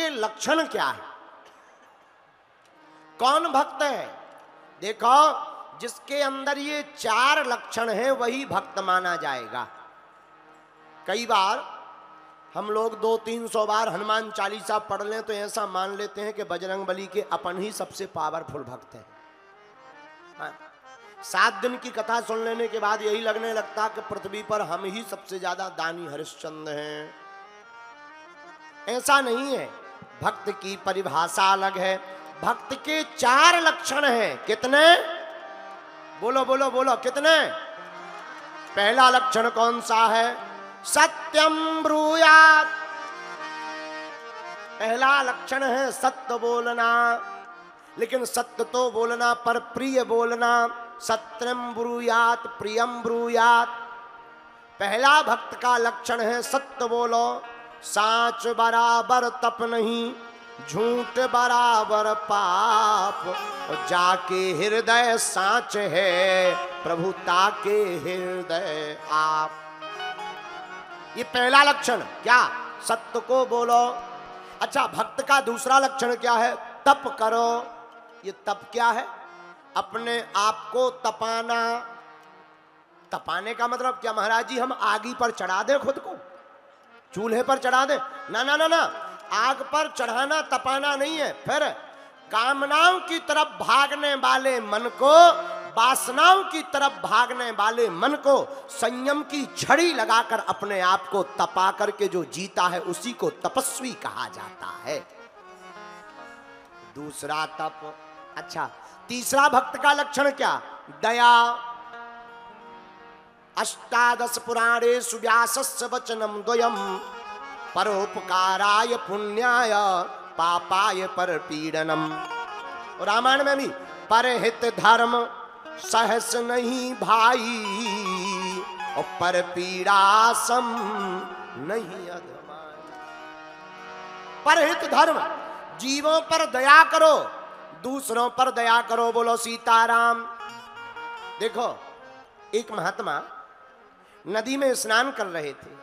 के लक्षण क्या है? कौन भक्त है? देखो, जिसके अंदर ये 4 लक्षण हैं वही भक्त माना जाएगा। कई बार हम लोग 200-300 बार हनुमान चालीसा पढ़ लें तो ऐसा मान लेते हैं कि बजरंगबली के अपन ही सबसे पावरफुल भक्त हैं। हाँ। 7 दिन की कथा सुन लेने के बाद यही लगने लगता कि पृथ्वी पर हम ही सबसे ज्यादा दानी हरिश्चंद्र हैं। ऐसा नहीं है, भक्त की परिभाषा अलग है। भक्त के 4 लक्षण हैं। कितने? बोलो बोलो बोलो, कितने? पहला लक्षण कौन सा है? सत्यम ब्रूयात। पहला लक्षण है सत्य बोलना, लेकिन सत्य तो बोलना पर प्रिय बोलना। सत्यम ब्रूयात प्रियम ब्रूयात। पहला भक्त का लक्षण है सत्य बोलो। साच बराबर तप नहीं, झूठ बराबर पाप। जाके हृदय साच है, प्रभु ताके हृदय आप। ये पहला लक्षण क्या? सत्य को बोलो। अच्छा, भक्त का दूसरा लक्षण क्या है? तप करो। ये तप क्या है? अपने आप को तपाना। तपाने का मतलब क्या महाराज जी? हम आगी पर चढ़ा दें खुद को, चूल्हे पर चढ़ा दें? ना ना ना ना, आग पर चढ़ाना तपाना नहीं है। फिर कामनाओं की तरफ भागने वाले मन को, वासनाओं की तरफ भागने वाले मन को संयम की छड़ी लगाकर अपने आप को तपा करके जो जीता है उसी को तपस्वी कहा जाता है। दूसरा तप। अच्छा, तीसरा भक्त का लक्षण क्या? दया। अष्टादश पुराणेषु व्यासस्य वचनम द्वयम, परोपकाराय पुण्याय पापाय परपीडनम। रामायण में भी परहित धर्म सहस नहीं भाई, और पर पीड़ा सम नहीं अधमाई। परहित धर्म, जीवों पर दया करो, दूसरों पर दया करो। बोलो सीताराम। देखो, एक महात्मा नदी में स्नान कर रहे थे।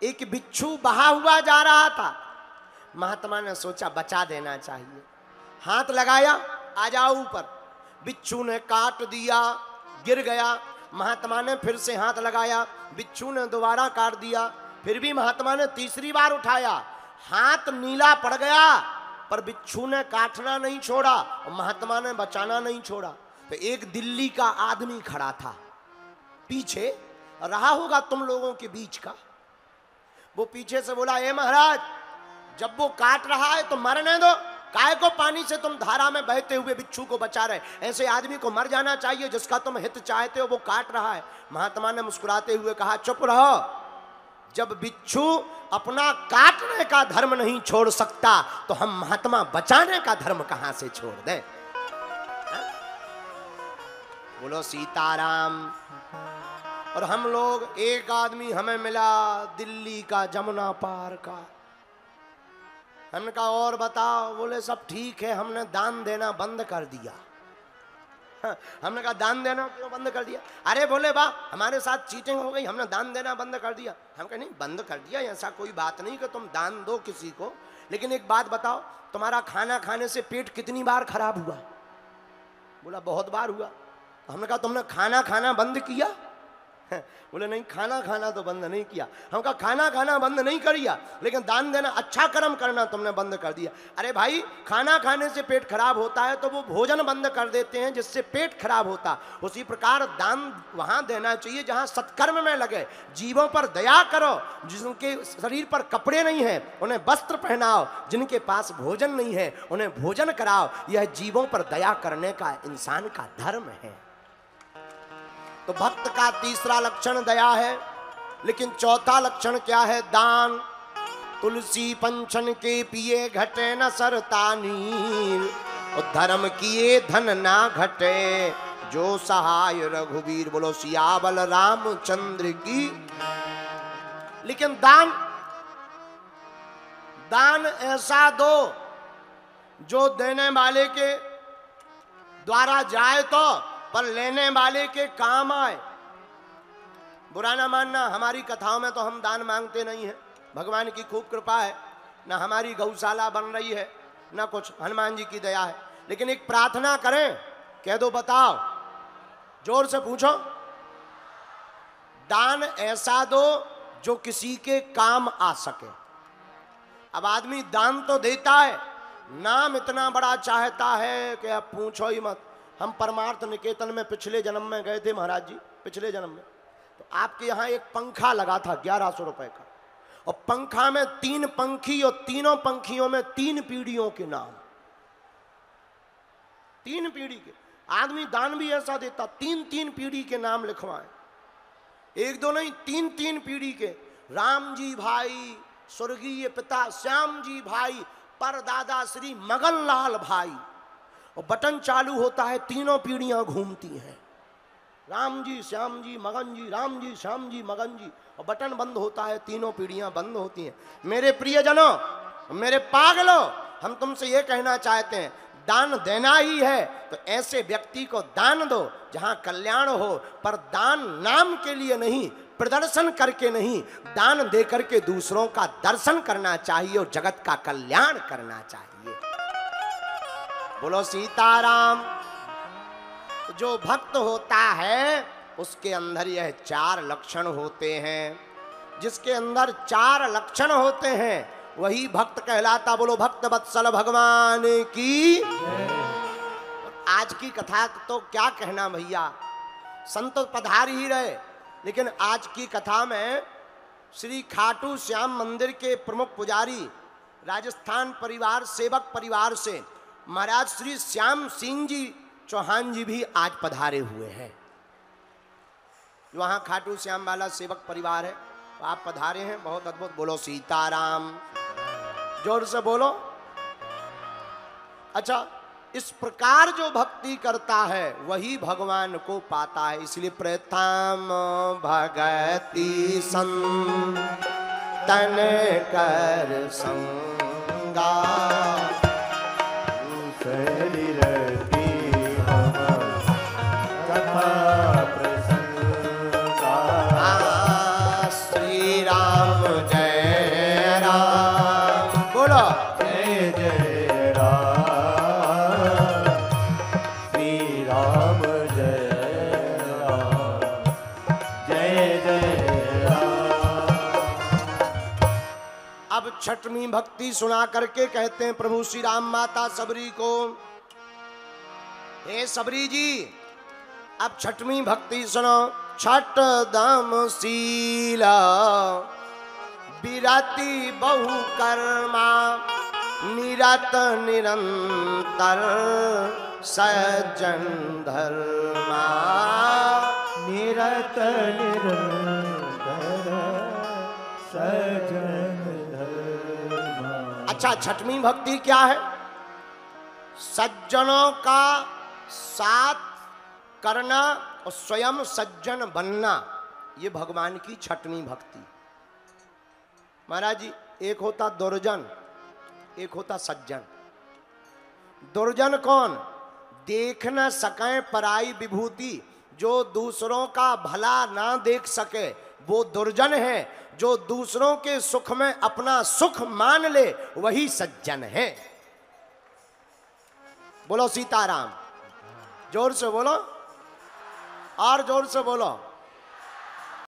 एक बिच्छू बहा हुआ जा रहा था। महात्मा ने सोचा बचा देना चाहिए। हाथ लगाया, आ जाओ ऊपर। बिच्छू ने काट दिया, गिर गया। महात्मा ने फिर से हाथ लगाया, बिच्छू ने दोबारा काट दिया। फिर भी महात्मा ने तीसरी बार उठाया, हाथ नीला पड़ गया, पर बिच्छू ने काटना नहीं छोड़ा और महात्मा ने बचाना नहीं छोड़ा। तो एक दिल्ली का आदमी खड़ा था, पीछे रहा होगा तुम लोगों के बीच का। वो पीछे से बोला, ए महाराज, जब वो काट रहा है तो मरने दो, काय को पानी से तुम धारा में बहते हुए बिच्छू को बचा रहे? ऐसे आदमी को मर जाना चाहिए जिसका तुम हित चाहते हो, वो काट रहा है। महात्मा ने मुस्कुराते हुए कहा, चुप रहो। जब बिच्छू अपना काटने का धर्म नहीं छोड़ सकता तो हम महात्मा बचाने का धर्म कहां से छोड़ दें? बोलो सीताराम। और हम लोग, एक आदमी हमें मिला दिल्ली का, जमुना पार का। हमने कहा और बताओ? बोले सब ठीक है, हमने दान देना बंद कर दिया। हमने कहा दान देना क्यों बंद कर दिया? अरे बोले वाह, हमारे साथ चीटिंग हो गई, हमने दान देना बंद कर दिया। हम कहे नहीं, बंद कर दिया ऐसा कोई बात नहीं कि तुम दान दो किसी को, लेकिन एक बात बताओ, तुम्हारा खाना खाने से पेट कितनी बार खराब हुआ? बोला बहुत बार हुआ। तो हमने कहा तुमने खाना खाना बंद किया? बोले नहीं, खाना खाना तो बंद नहीं किया। हम कहा खाना खाना बंद नहीं किया, लेकिन दान देना, अच्छा कर्म करना तुमने बंद कर दिया। अरे भाई, खाना खाने से पेट खराब होता है तो वो भोजन बंद कर देते हैं जिससे पेट खराब होता। उसी प्रकार दान वहां देना चाहिए जहां सत्कर्म में लगे। जीवों पर दया करो, जिनके शरीर पर कपड़े नहीं है उन्हें वस्त्र पहनाओ, जिनके पास भोजन नहीं है उन्हें भोजन कराओ। यह जीवों पर दया करने का इंसान का धर्म है। तो भक्त का तीसरा लक्षण दया है, लेकिन चौथा लक्षण क्या है? दान। तुलसी पंचन के पिए घटे न सरतानी, और धर्म किए धन ना घटे, जो सहाय रघुवीर। बोलो सियावल रामचंद्र की। लेकिन दान, दान ऐसा दो जो देने वाले के द्वारा जाए तो, पर लेने वाले के काम आए। बुरा ना मानना, हमारी कथाओं में तो हम दान मांगते नहीं हैं, भगवान की खूब कृपा है। ना हमारी गौशाला बन रही है, ना कुछ, हनुमान जी की दया है। लेकिन एक प्रार्थना करें, कह दो, बताओ, जोर से पूछो। दान ऐसा दो जो किसी के काम आ सके। अब आदमी दान तो देता है, नाम इतना बड़ा चाहता है कि अब पूछो ही मत। हम परमार्थ निकेतन में पिछले जन्म में गए थे महाराज जी, पिछले जन्म में, तो आपके यहाँ एक पंखा लगा था 1100 रुपए का, और पंखा में 3 पंखी, और तीनों पंखियों में 3 पीढ़ियों के नाम, 3 पीढ़ी के। आदमी दान भी ऐसा देता, 3-3 पीढ़ी के नाम लिखवाए, 1-2 नहीं, 3-3 पीढ़ी के। राम जी भाई, स्वर्गीय पिता श्याम जी भाई, परदादा श्री मगन लाल भाई, और बटन चालू होता है, तीनों पीढ़ियां घूमती हैं, राम जी श्याम जी मगन जी, राम जी श्याम जी मगन जी, और बटन बंद होता है, तीनों पीढ़ियां बंद होती हैं। मेरे प्रियजनों, मेरे पागलों, हम तुमसे ये कहना चाहते हैं, दान देना ही है तो ऐसे व्यक्ति को दान दो जहां कल्याण हो, पर दान नाम के लिए नहीं, प्रदर्शन करके नहीं, दान दे करके दूसरों का दर्शन करना चाहिए और जगत का कल्याण करना चाहिए। बोलो सीताराम। जो भक्त होता है उसके अंदर यह 4 लक्षण होते हैं। जिसके अंदर 4 लक्षण होते हैं वही भक्त कहलाता। बोलो भक्त वत्सल भगवान की। आज की कथा तो क्या कहना भैया, संत तो पधार ही रहे, लेकिन आज की कथा में श्री खाटू श्याम मंदिर के प्रमुख पुजारी, राजस्थान परिवार, सेवक परिवार से महाराज श्री श्याम सिंह जी चौहान जी भी आज पधारे हुए हैं। वहां खाटू श्याम वाला सेवक परिवार है, आप पधारे हैं, बहुत अद्भुत। बोलो सीताराम, जोर से बोलो। अच्छा, इस प्रकार जो भक्ति करता है वही भगवान को पाता है। इसलिए प्रथम भगति संतन कर संगा, श्री राम जय राम, बोलो जय जय राम, श्री राम जय राम, जय जय राम। अब छठवीं भक्ति सुना करके कहते हैं प्रभु श्री राम माता सबरी को, हे सबरी जी अब छठवीं भक्ति सुनो। छठ दम शीला विरति बहु कर्मा, निरत निरंतर सज्जन धर्मा, निरत निरंतर सज्जन धर्मा। अच्छा, छठवीं भक्ति क्या है? सज्जनों का साथ करना और स्वयं सज्जन बनना, ये भगवान की छठवीं भक्ति। महाराज जी, एक होता दुर्जन, एक होता सज्जन। दुर्जन कौन? देख न सके पराई विभूति, जो दूसरों का भला ना देख सके वो दुर्जन है। जो दूसरों के सुख में अपना सुख मान ले वही सज्जन है। बोलो सीताराम, जोर से बोलो और जोर से बोलो।